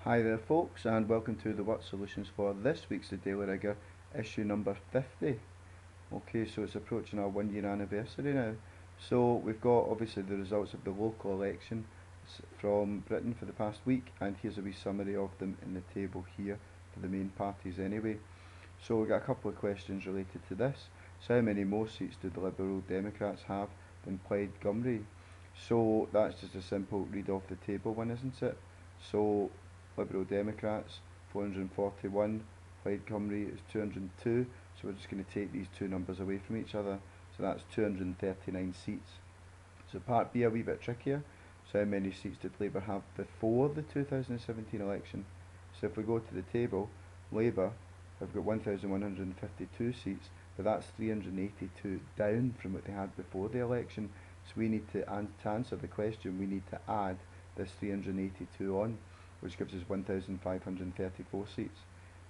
Hi there folks, and welcome to the Work Solutions for this week's The Daily Rigour, issue number 50. Okay, so it's approaching our 1 year anniversary now. So we've got obviously the results of the local election from Britain for the past week, and here's a wee summary of them in the table here for the main parties anyway. So we've got a couple of questions related to this. So how many more seats do the Liberal Democrats have than Plaid Cymru? So that's just a simple read off the table one, isn't it? So Liberal Democrats 441, Plaid Cymru is 202, so we're just going to take these two numbers away from each other, so that's 239 seats. So part B a wee bit trickier. So how many seats did Labour have before the 2017 election? So if we go to the table, Labour have got 1,152 seats, but that's 382 down from what they had before the election. So we need to answer the question, we need to add this 382 on, which gives us 1,534 seats.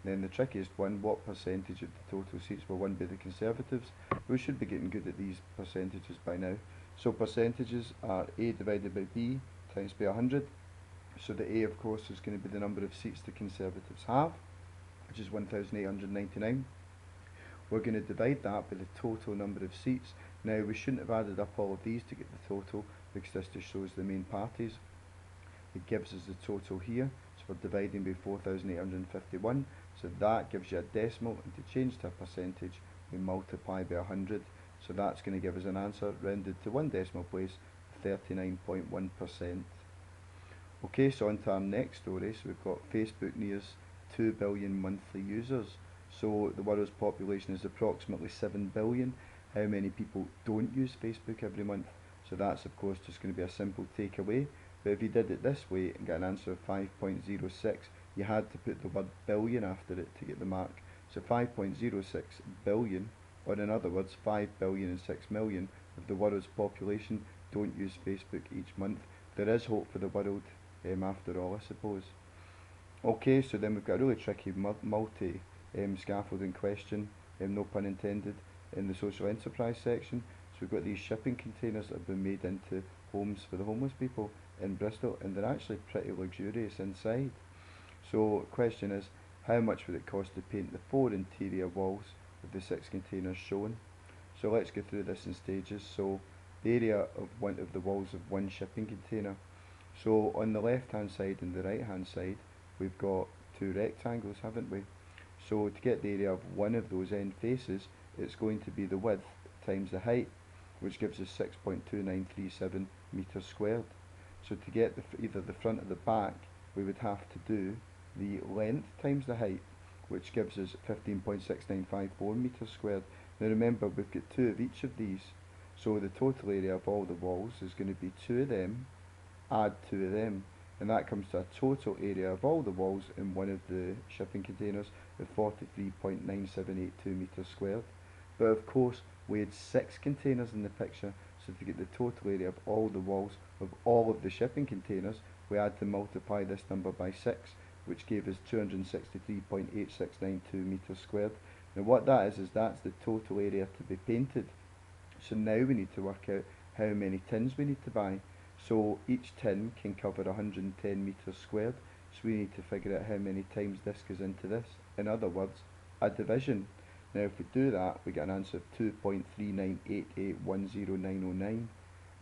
Then the trickiest one, what percentage of the total seats will won by the Conservatives? We should be getting good at these percentages by now. So percentages are A divided by B times by 100. So the A, of course, is going to be the number of seats the Conservatives have, which is 1,899. We're going to divide that by the total number of seats. Now, we shouldn't have added up all of these to get the total, because this just shows the main parties. It gives us the total here, so we're dividing by 4,851, so that gives you a decimal, and to change to a percentage we multiply by 100, so that's going to give us an answer rounded to one decimal place, 39.1%. Okay, so on to our next story. So we've got Facebook nears 2 billion monthly users, so the world's population is approximately 7 billion. How many people don't use Facebook every month? So that's of course just going to be a simple takeaway. But if you did it this way and get an answer of 5.06, you had to put the word billion after it to get the mark. So 5.06 billion, or in other words 5,006,000,000 of the world's population don't use Facebook each month. There is hope for the world after all, I suppose. Okay, so then we've got a really tricky multi-scaffolding question, no pun intended, in the social enterprise section. So we've got these shipping containers that have been made into homes for the homeless people in Bristol, and they're actually pretty luxurious inside. So the question is, how much would it cost to paint the 4 interior walls of the 6 containers shown? So let's go through this in stages. So the area of one of the walls of one shipping container. So on the left hand side and the right hand side we've got two rectangles, haven't we? So to get the area of one of those end faces, it's going to be the width times the height, which gives us 6.2937 meters squared. So to get either the front or the back, we would have to do the length times the height, which gives us 15.6954 meters squared. Now remember, we've got two of each of these, so the total area of all the walls is going to be 2 of them, add 2 of them, and that comes to a total area of all the walls in one of the shipping containers of 43.9782 meters squared. But of course, we had 6 containers in the picture, so to get the total area of all the walls of all of the shipping containers, we had to multiply this number by 6, which gave us 263.8692 meters squared. Now what that is that's the total area to be painted. So now we need to work out how many tins we need to buy. So each tin can cover 110 meters squared, so we need to figure out how many times this goes into this. In other words, a division. Now if we do that, we get an answer of 2.398810909,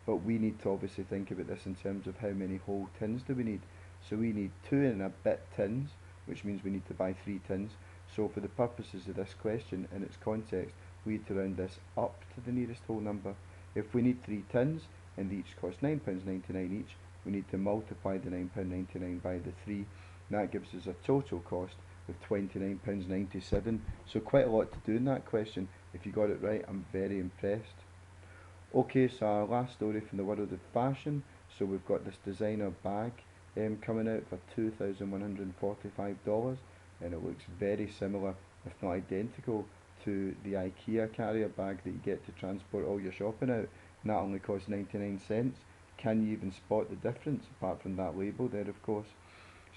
but we need to obviously think about this in terms of how many whole tins do we need. So we need 2 and a bit tins, which means we need to buy 3 tins. So for the purposes of this question and its context, we need to round this up to the nearest whole number. If we need 3 tins, and they each cost £9.99 each, we need to multiply the £9.99 by the 3, and that gives us a total cost of £29.97. So quite a lot to do in that question. If you got it right, I'm very impressed. Okay, so our last story from the world of fashion. So we've got this designer bag coming out for $2,145, and it looks very similar, if not identical, to the IKEA carrier bag that you get to transport all your shopping out, and that only costs 99 cents. Can you even spot the difference, apart from that label there, of course?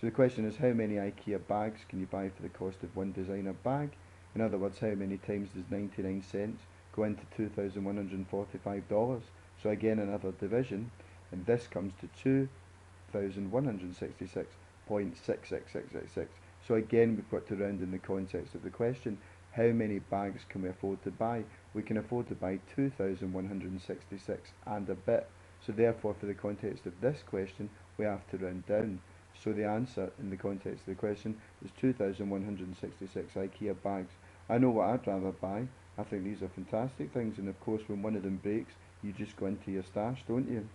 So the question is, how many IKEA bags can you buy for the cost of one designer bag? In other words, how many times does 99 cents go into $2,145? So again, another division, and this comes to 2,166 0.66666. So again, we've got to round in the context of the question. How many bags can we afford to buy? We can afford to buy 2,166 and a bit. So therefore, for the context of this question, we have to round down. So the answer in the context of the question is 2,166 IKEA bags. I know what I'd rather buy. I think these are fantastic things, and of course when one of them breaks, you just go into your stash, don't you?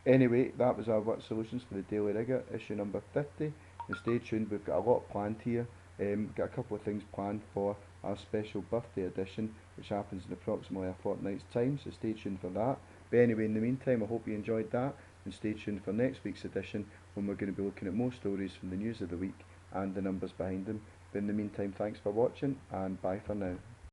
Anyway, that was our word solutions for the Daily Rigour, issue number 50. And stay tuned, we've got a lot planned here. Got a couple of things planned for our special birthday edition, which happens in approximately a fortnight's time, so stay tuned for that. But anyway, in the meantime, I hope you enjoyed that, and stay tuned for next week's edition, when we're going to be looking at more stories from the news of the week and the numbers behind them. But in the meantime, thanks for watching, and bye for now.